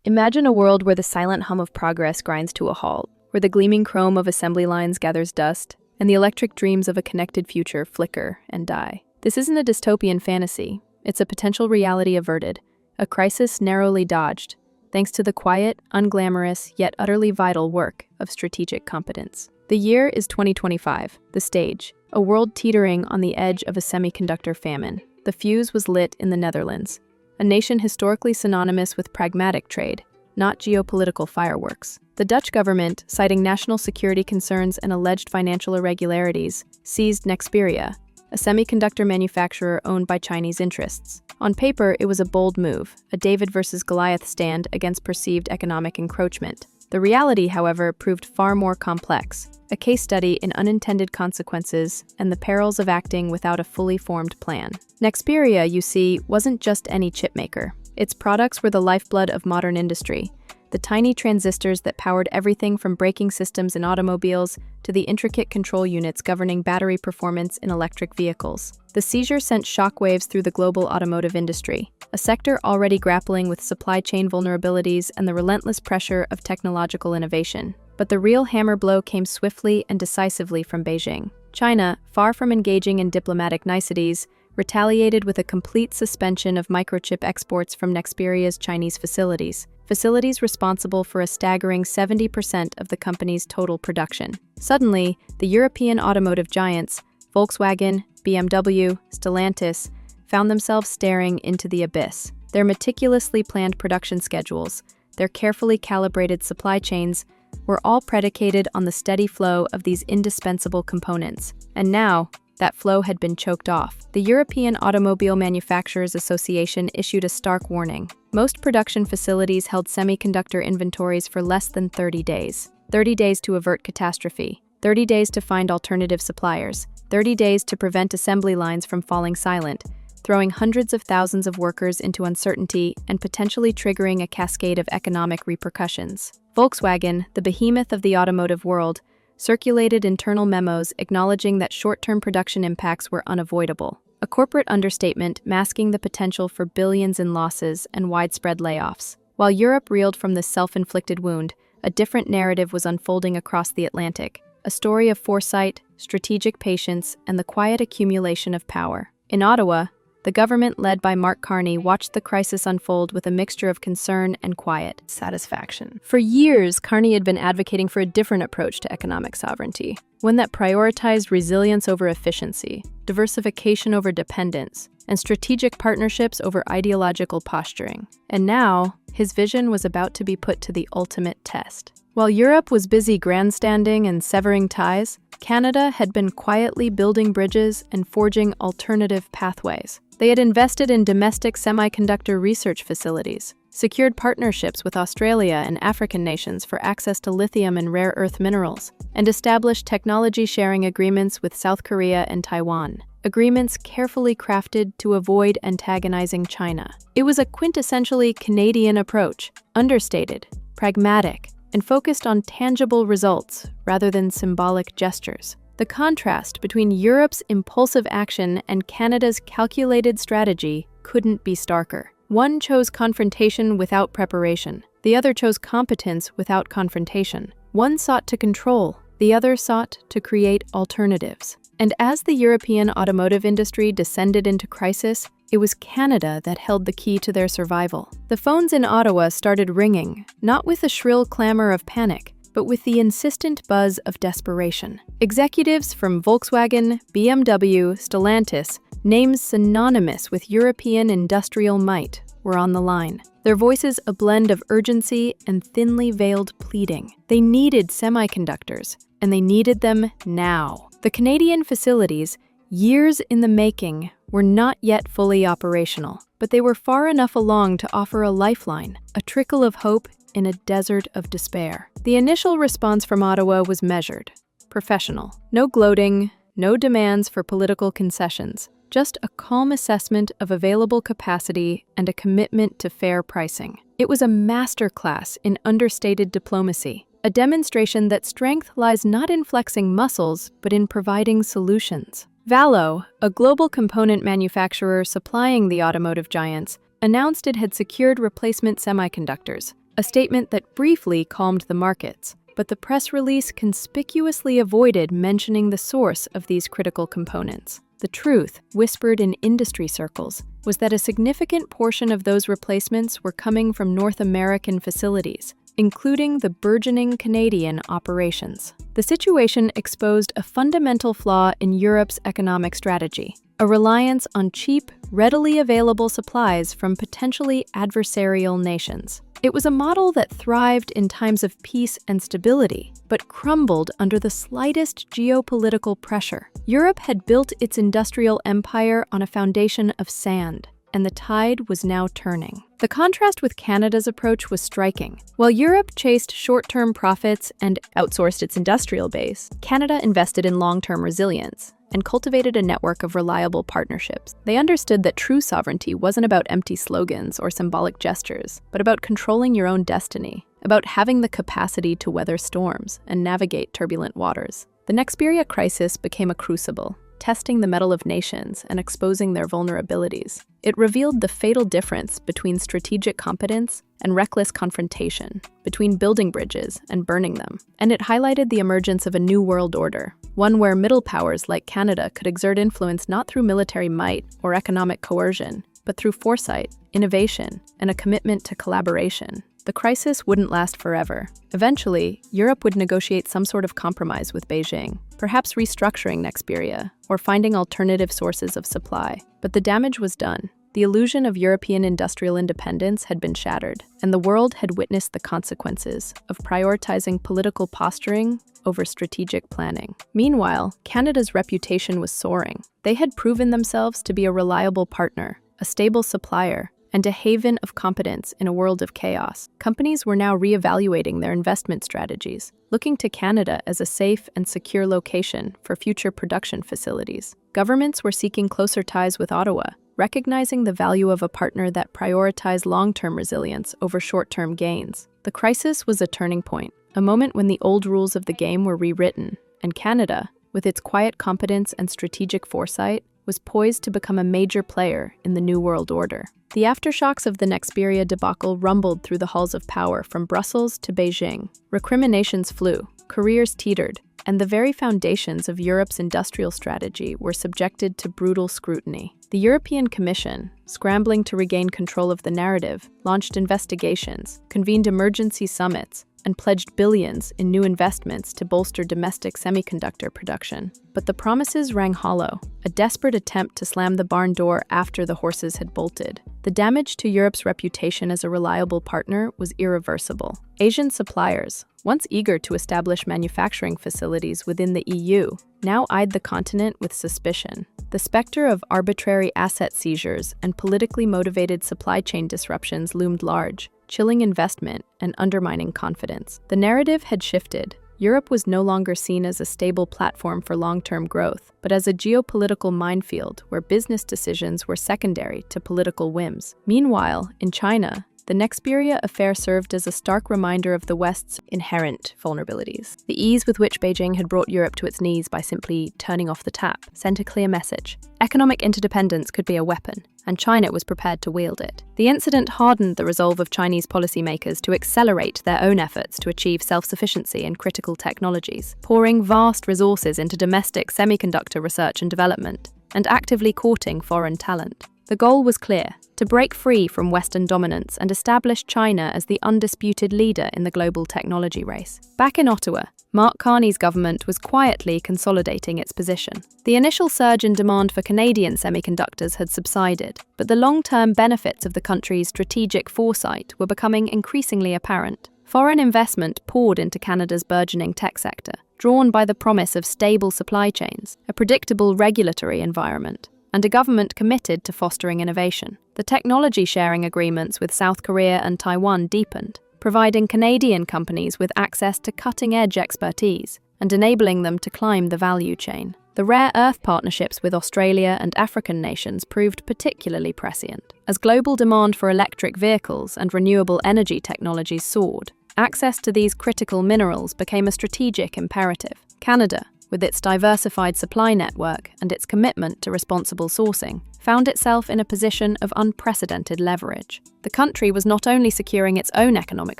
Imagine a world where the silent hum of progress grinds to a halt, where the gleaming chrome of assembly lines gathers dust, and the electric dreams of a connected future flicker and die. This isn't a dystopian fantasy. It's a potential reality averted, a crisis narrowly dodged, thanks to the quiet, unglamorous, yet utterly vital work of strategic competence. The year is 2025, the stage, a world teetering on the edge of a semiconductor famine. The fuse was lit in the Netherlands, a nation historically synonymous with pragmatic trade, not geopolitical fireworks. The Dutch government, citing national security concerns and alleged financial irregularities, seized Nexperia, a semiconductor manufacturer owned by Chinese interests. On paper, it was a bold move, a David versus Goliath stand against perceived economic encroachment. The reality, however, proved far more complex, a case study in unintended consequences and the perils of acting without a fully formed plan. Nexperia, you see, wasn't just any chipmaker. Its products were the lifeblood of modern industry, the tiny transistors that powered everything from braking systems in automobiles to the intricate control units governing battery performance in electric vehicles. The seizure sent shockwaves through the global automotive industry, a sector already grappling with supply chain vulnerabilities and the relentless pressure of technological innovation. But the real hammer blow came swiftly and decisively from Beijing. China, far from engaging in diplomatic niceties, retaliated with a complete suspension of microchip exports from Nexperia's Chinese facilities responsible for a staggering 70% of the company's total production. Suddenly, the European automotive giants, Volkswagen, BMW, Stellantis, found themselves staring into the abyss. Their meticulously planned production schedules, their carefully calibrated supply chains, were all predicated on the steady flow of these indispensable components. And now, that flow had been choked off. The European Automobile Manufacturers Association issued a stark warning. Most production facilities held semiconductor inventories for less than 30 days. 30 days to avert catastrophe. 30 days to find alternative suppliers. 30 days to prevent assembly lines from falling silent, throwing hundreds of thousands of workers into uncertainty and potentially triggering a cascade of economic repercussions. Volkswagen, the behemoth of the automotive world, circulated internal memos acknowledging that short-term production impacts were unavoidable, a corporate understatement masking the potential for billions in losses and widespread layoffs. While Europe reeled from this self-inflicted wound, a different narrative was unfolding across the Atlantic, a story of foresight, strategic patience, and the quiet accumulation of power. In Ottawa, the government led by Mark Carney watched the crisis unfold with a mixture of concern and quiet satisfaction. For years, Carney had been advocating for a different approach to economic sovereignty, one that prioritized resilience over efficiency, diversification over dependence, and strategic partnerships over ideological posturing. And now, his vision was about to be put to the ultimate test. While Europe was busy grandstanding and severing ties, Canada had been quietly building bridges and forging alternative pathways. They had invested in domestic semiconductor research facilities, secured partnerships with Australia and African nations for access to lithium and rare earth minerals, and established technology-sharing agreements with South Korea and Taiwan. Agreements carefully crafted to avoid antagonizing China. It was a quintessentially Canadian approach, understated, pragmatic, and focused on tangible results rather than symbolic gestures. The contrast between Europe's impulsive action and Canada's calculated strategy couldn't be starker. One chose confrontation without preparation. The other chose competence without confrontation. One sought to control. The other sought to create alternatives. And as the European automotive industry descended into crisis, it was Canada that held the key to their survival. The phones in Ottawa started ringing, not with a shrill clamor of panic, but with the insistent buzz of desperation. Executives from Volkswagen, BMW, Stellantis, names synonymous with European industrial might, were on the line. Their voices a blend of urgency and thinly veiled pleading. They needed semiconductors, and they needed them now. The Canadian facilities, years in the making, were not yet fully operational, but they were far enough along to offer a lifeline, a trickle of hope in a desert of despair. The initial response from Ottawa was measured, professional. No gloating, no demands for political concessions, just a calm assessment of available capacity and a commitment to fair pricing. It was a masterclass in understated diplomacy, a demonstration that strength lies not in flexing muscles, but in providing solutions. Valo, a global component manufacturer supplying the automotive giants, announced it had secured replacement semiconductors, a statement that briefly calmed the markets. But the press release conspicuously avoided mentioning the source of these critical components. The truth, whispered in industry circles, was that a significant portion of those replacements were coming from North American facilities, including the burgeoning Canadian operations. The situation exposed a fundamental flaw in Europe's economic strategy: a reliance on cheap, readily available supplies from potentially adversarial nations. It was a model that thrived in times of peace and stability, but crumbled under the slightest geopolitical pressure. Europe had built its industrial empire on a foundation of sand, and the tide was now turning. The contrast with Canada's approach was striking. While Europe chased short-term profits and outsourced its industrial base, Canada invested in long-term resilience and cultivated a network of reliable partnerships. They understood that true sovereignty wasn't about empty slogans or symbolic gestures, but about controlling your own destiny, about having the capacity to weather storms and navigate turbulent waters. The Nexperia crisis became a crucible, testing the mettle of nations and exposing their vulnerabilities. It revealed the fatal difference between strategic competence and reckless confrontation, between building bridges and burning them. And it highlighted the emergence of a new world order, one where middle powers like Canada could exert influence not through military might or economic coercion, but through foresight, innovation, and a commitment to collaboration. The crisis wouldn't last forever. Eventually, Europe would negotiate some sort of compromise with Beijing, perhaps restructuring Nexperia or finding alternative sources of supply. But the damage was done. The illusion of European industrial independence had been shattered, and the world had witnessed the consequences of prioritizing political posturing over strategic planning. Meanwhile, Canada's reputation was soaring. They had proven themselves to be a reliable partner, a stable supplier, and a haven of competence in a world of chaos. Companies were now reevaluating their investment strategies, looking to Canada as a safe and secure location for future production facilities. Governments were seeking closer ties with Ottawa, recognizing the value of a partner that prioritized long-term resilience over short-term gains. The crisis was a turning point, a moment when the old rules of the game were rewritten, and Canada, with its quiet competence and strategic foresight, was poised to become a major player in the New World Order. The aftershocks of the Nexperia debacle rumbled through the halls of power from Brussels to Beijing. Recriminations flew, careers teetered, and the very foundations of Europe's industrial strategy were subjected to brutal scrutiny. The European Commission, scrambling to regain control of the narrative, launched investigations, convened emergency summits, and pledged billions in new investments to bolster domestic semiconductor production. But the promises rang hollow, a desperate attempt to slam the barn door after the horses had bolted. The damage to Europe's reputation as a reliable partner was irreversible. Asian suppliers, once eager to establish manufacturing facilities within the EU, now eyed the continent with suspicion. The specter of arbitrary asset seizures and politically motivated supply chain disruptions loomed large, chilling investment and undermining confidence. The narrative had shifted. Europe was no longer seen as a stable platform for long-term growth, but as a geopolitical minefield where business decisions were secondary to political whims. Meanwhile, in China, the Nexperia affair served as a stark reminder of the West's inherent vulnerabilities. The ease with which Beijing had brought Europe to its knees by simply turning off the tap sent a clear message. Economic interdependence could be a weapon, and China was prepared to wield it. The incident hardened the resolve of Chinese policymakers to accelerate their own efforts to achieve self-sufficiency in critical technologies, pouring vast resources into domestic semiconductor research and development, and actively courting foreign talent. The goal was clear: to break free from Western dominance and establish China as the undisputed leader in the global technology race. Back in Ottawa, Mark Carney's government was quietly consolidating its position. The initial surge in demand for Canadian semiconductors had subsided, but the long-term benefits of the country's strategic foresight were becoming increasingly apparent. Foreign investment poured into Canada's burgeoning tech sector, drawn by the promise of stable supply chains, a predictable regulatory environment, and a government committed to fostering innovation. The technology sharing agreements with South Korea and Taiwan deepened, providing Canadian companies with access to cutting-edge expertise and enabling them to climb the value chain. The rare earth partnerships with Australia and African nations proved particularly prescient. As global demand for electric vehicles and renewable energy technologies soared, access to these critical minerals became a strategic imperative. Canada, with its diversified supply network and its commitment to responsible sourcing, found itself in a position of unprecedented leverage. The country was not only securing its own economic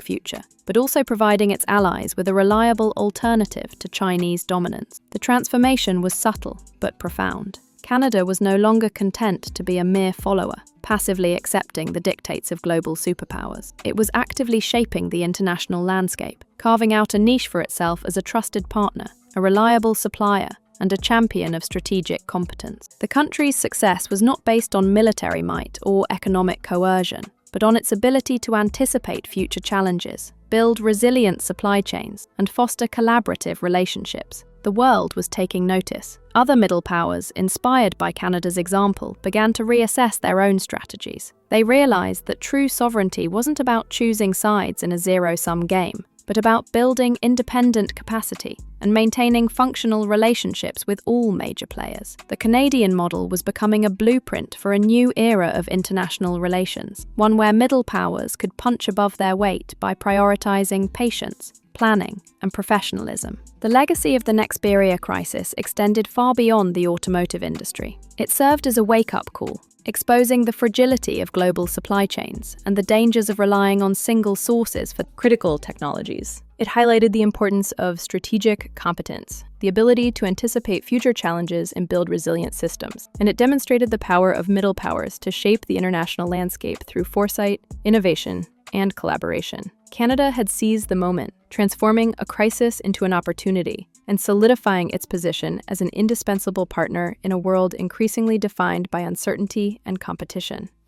future, but also providing its allies with a reliable alternative to Chinese dominance. The transformation was subtle but profound. Canada was no longer content to be a mere follower, passively accepting the dictates of global superpowers. It was actively shaping the international landscape, carving out a niche for itself as a trusted partner, a reliable supplier, and a champion of strategic competence. The country's success was not based on military might or economic coercion, but on its ability to anticipate future challenges, build resilient supply chains, and foster collaborative relationships. The world was taking notice. Other middle powers, inspired by Canada's example, began to reassess their own strategies. They realized that true sovereignty wasn't about choosing sides in a zero-sum game, but about building independent capacity and maintaining functional relationships with all major players. The Canadian model was becoming a blueprint for a new era of international relations, one where middle powers could punch above their weight by prioritizing patience, planning, and professionalism. The legacy of the Nexperia crisis extended far beyond the automotive industry. It served as a wake-up call, exposing the fragility of global supply chains and the dangers of relying on single sources for critical technologies. It highlighted the importance of strategic competence, the ability to anticipate future challenges and build resilient systems. And it demonstrated the power of middle powers to shape the international landscape through foresight, innovation, and collaboration. Canada had seized the moment, transforming a crisis into an opportunity and solidifying its position as an indispensable partner in a world increasingly defined by uncertainty and competition.